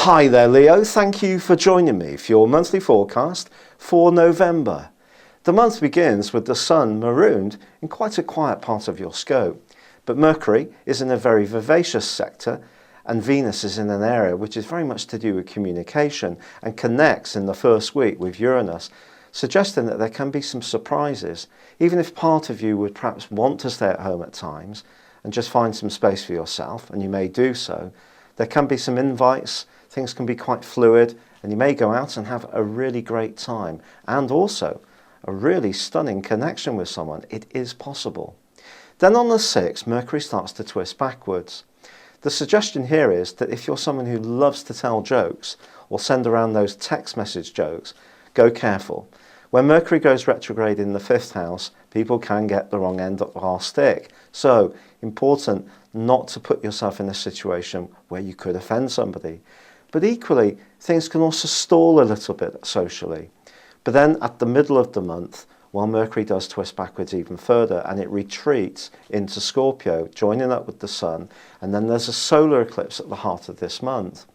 Hi there, Leo. Thank you for joining me for your monthly forecast for November. The month begins with the Sun marooned in quite a quiet part of your scope, but Mercury is in a very vivacious sector and Venus is in an area which is very much to do with communication and connects in the first week with Uranus, suggesting that there can be some surprises, even if part of you would perhaps want to stay at home at times and just find some space for yourself, and you may do so. There can be some invites, things can be quite fluid, and you may go out and have a really great time, and also a really stunning connection with someone. It is possible. Then on the 6th, Mercury starts to twist backwards. The suggestion here is that if you're someone who loves to tell jokes or send around those text message jokes, go careful. When Mercury goes retrograde in the 5th house, people can get the wrong end of our stick. So, important not to put yourself in a situation where you could offend somebody. But equally, things can also stall a little bit socially. But then at the middle of the month, while Mercury does twist backwards even further and it retreats into Scorpio, joining up with the Sun, and then there's a solar eclipse at the heart of this month.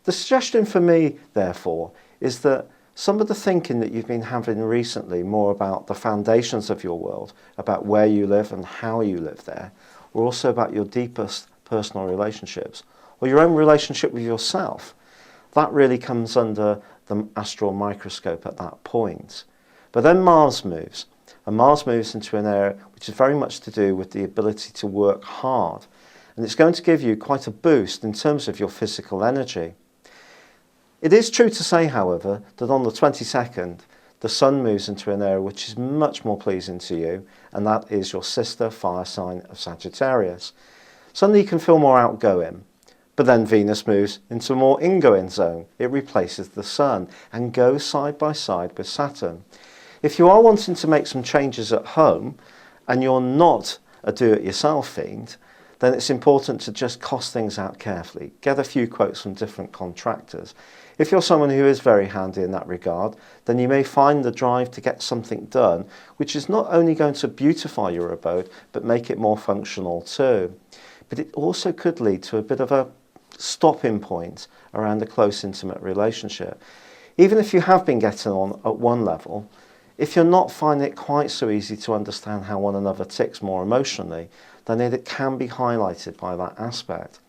The suggestion for me, therefore, is that some of the thinking that you've been having recently, more about the foundations of your world, about where you live and how you live there, or also about your deepest personal relationships, or your own relationship with yourself, that really comes under the astral microscope at that point. But then Mars moves, and Mars moves into an area which is very much to do with the ability to work hard, and it's going to give you quite a boost in terms of your physical energy. It is true to say, however, that on the 22nd, the Sun moves into an area which is much more pleasing to you, and that is your sister fire sign of Sagittarius. Suddenly you can feel more outgoing, but then Venus moves into a more ingoing zone. It replaces the Sun and goes side by side with Saturn. If you are wanting to make some changes at home, and you're not a do-it-yourself fiend, then it's important to just cost things out carefully. Get a few quotes from different contractors. If you're someone who is very handy in that regard, then you may find the drive to get something done, which is not only going to beautify your abode, but make it more functional too. But it also could lead to a bit of a stopping point around a close, intimate relationship. Even if you have been getting on at one level, if you're not finding it quite so easy to understand how one another ticks more emotionally, then it can be highlighted by that aspect.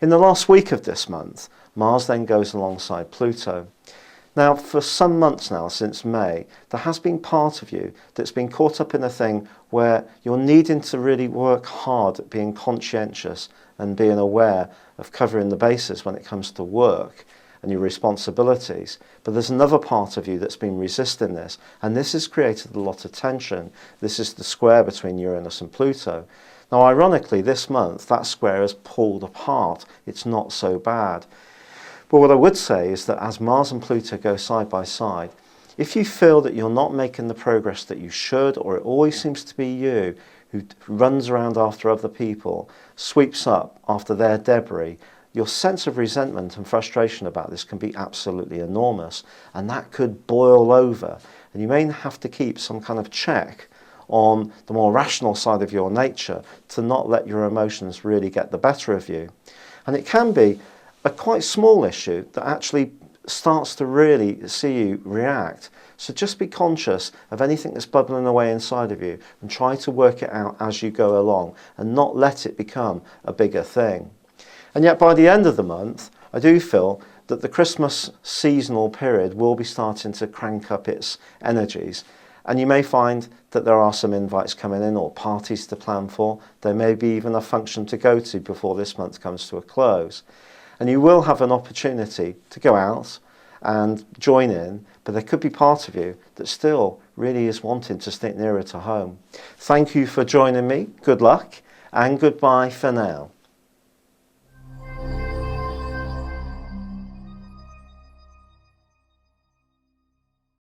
In the last week of this month, Mars then goes alongside Pluto. Now, for some months now, since May, there has been part of you that's been caught up in a thing where you're needing to really work hard at being conscientious and being aware of covering the bases when it comes to work and your responsibilities. But there's another part of you that's been resisting this, and this has created a lot of tension. This is the square between Uranus and Pluto. Now, ironically, this month, that square has pulled apart. It's not so bad. But what I would say is that as Mars and Pluto go side by side, if you feel that you're not making the progress that you should, or it always seems to be you who runs around after other people, sweeps up after their debris, your sense of resentment and frustration about this can be absolutely enormous, and that could boil over, and you may have to keep some kind of check on the more rational side of your nature to not let your emotions really get the better of you. And it can be a quite small issue that actually starts to really see you react. So just be conscious of anything that's bubbling away inside of you and try to work it out as you go along and not let it become a bigger thing. And yet by the end of the month, I do feel that the Christmas seasonal period will be starting to crank up its energies. And you may find that there are some invites coming in or parties to plan for. There may be even a function to go to before this month comes to a close. And you will have an opportunity to go out and join in, but there could be part of you that still really is wanting to stick nearer to home. Thank you for joining me. Good luck and goodbye for now.